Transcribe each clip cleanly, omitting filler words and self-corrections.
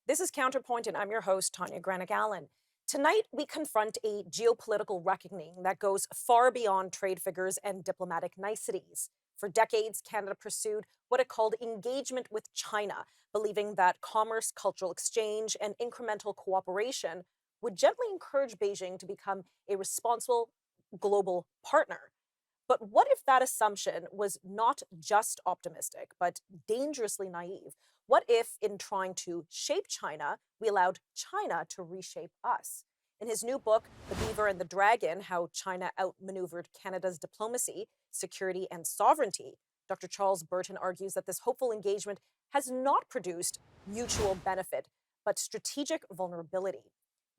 This is Counterpoint, and I'm your host, Tanya Granic Allen. Tonight, we confront a geopolitical reckoning that goes far beyond trade figures and diplomatic niceties. For decades, Canada pursued what it called engagement with China, believing that commerce, cultural exchange, and incremental cooperation would gently encourage Beijing to become a responsible global partner. But what if that assumption was not just optimistic, but dangerously naive? What if, in trying to shape China, we allowed China to reshape us? In his new book, The Beaver and the Dragon: How China Outmaneuvered Canada's Diplomacy, Security, and Sovereignty, Dr. Charles Burton argues that this hopeful engagement has not produced mutual benefit, but strategic vulnerability.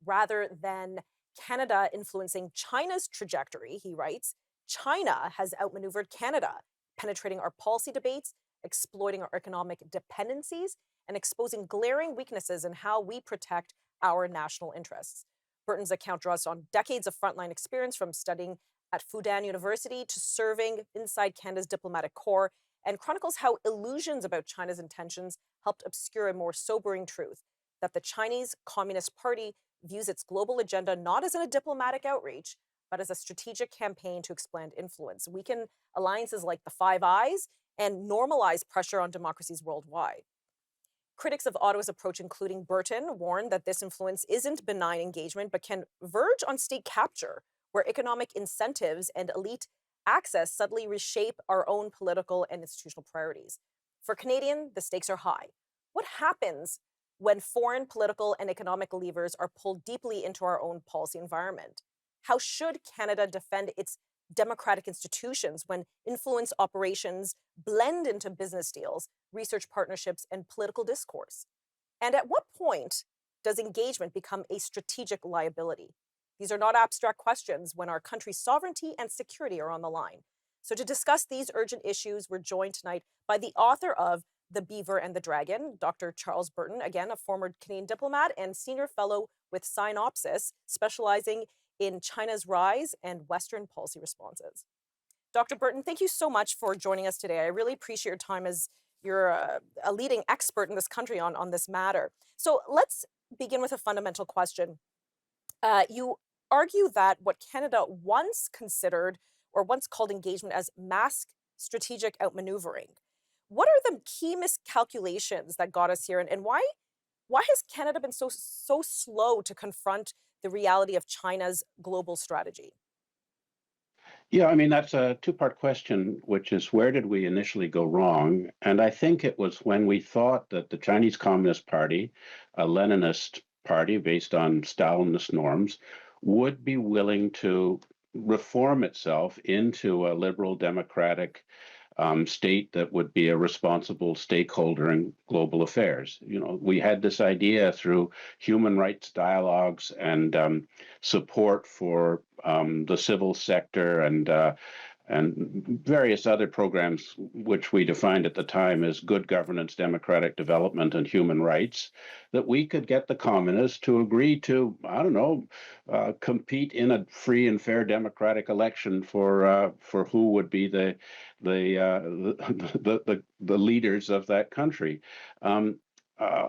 Rather than Canada influencing China's trajectory, he writes, China has outmaneuvered Canada, penetrating our policy debates, exploiting our economic dependencies, and exposing glaring weaknesses in how we protect our national interests. Burton's account draws on decades of frontline experience, from studying at Fudan University to serving inside Canada's diplomatic corps, and chronicles how illusions about China's intentions helped obscure a more sobering truth: that the Chinese Communist Party views its global agenda not as a diplomatic outreach, but as a strategic campaign to expand influence, weaken alliances like the Five Eyes, and normalize pressure on democracies worldwide. Critics of Ottawa's approach, including Burton, warn that this influence isn't benign engagement, but can verge on state capture, where economic incentives and elite access subtly reshape our own political and institutional priorities. For Canadians, the stakes are high. What happens when foreign political and economic levers are pulled deeply into our own policy environment? How should Canada defend its democratic institutions when influence operations blend into business deals, research partnerships, and political discourse? And at what point does engagement become a strategic liability? These are not abstract questions when our country's sovereignty and security are on the line. So, to discuss these urgent issues, we're joined tonight by the author of The Beaver and the Dragon, Dr. Charles Burton, again, a former Canadian diplomat and senior fellow with Synopsis, specializing in China's rise and Western policy responses. Dr. Burton, thank you so much for joining us today. I really appreciate your time, as you're a leading expert in this country on this matter. So let's begin with a fundamental question. You argue that what Canada once considered or once called engagement as mask strategic outmaneuvering. What are the key miscalculations that got us here, and why has Canada been so slow to confront the reality of China's global strategy? Yeah, I mean, that's a two-part question, which is where did we initially go wrong? And I think it was when we thought that the Chinese Communist Party, a Leninist party based on Stalinist norms, would be willing to reform itself into a liberal democratic state that would be a responsible stakeholder in global affairs. You know, we had this idea through human rights dialogues and support for the civil sector and various other programs, which we defined at the time as good governance, democratic development, and human rights, that we could get the communists to agree to, I don't know, compete in a free and fair democratic election for who would be the leaders of that country.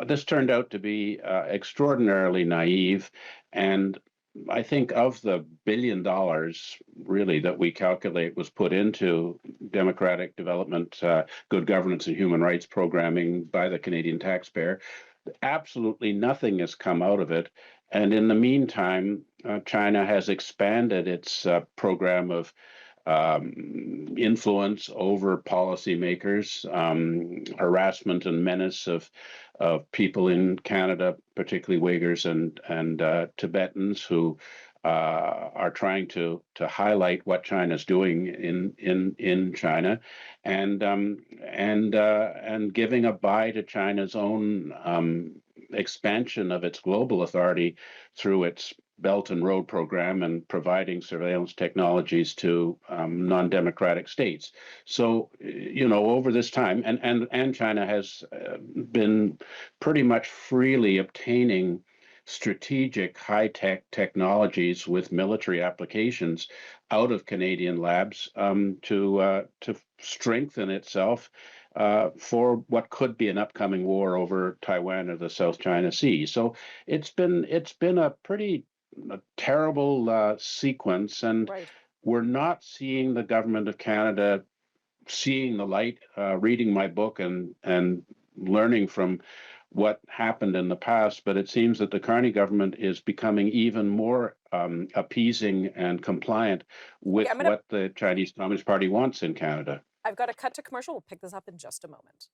This turned out to be extraordinarily naive, and I think of the $1 billion really that we calculate was put into democratic development, good governance, and human rights programming by the Canadian taxpayer, absolutely nothing has come out of it. And in the meantime, China has expanded its program of influence over policymakers, harassment and menace of people in Canada, particularly Uyghurs and Tibetans, who are trying to highlight what China's doing in China, and giving a bye to China's own expansion of its global authority through its Belt and Road program and providing surveillance technologies to non-democratic states. So, you know, over this time, and China has been pretty much freely obtaining strategic high-tech technologies with military applications out of Canadian labs to strengthen itself for what could be an upcoming war over Taiwan or the South China Sea. So it's been a pretty terrible sequence, and Right. we're not seeing the government of Canada seeing the light, reading my book and learning from what happened in the past. But it seems that the Carney government is becoming even more appeasing and compliant Okay, with what the Chinese Communist Party wants in Canada. I've got to cut to commercial. We'll pick this up in just a moment.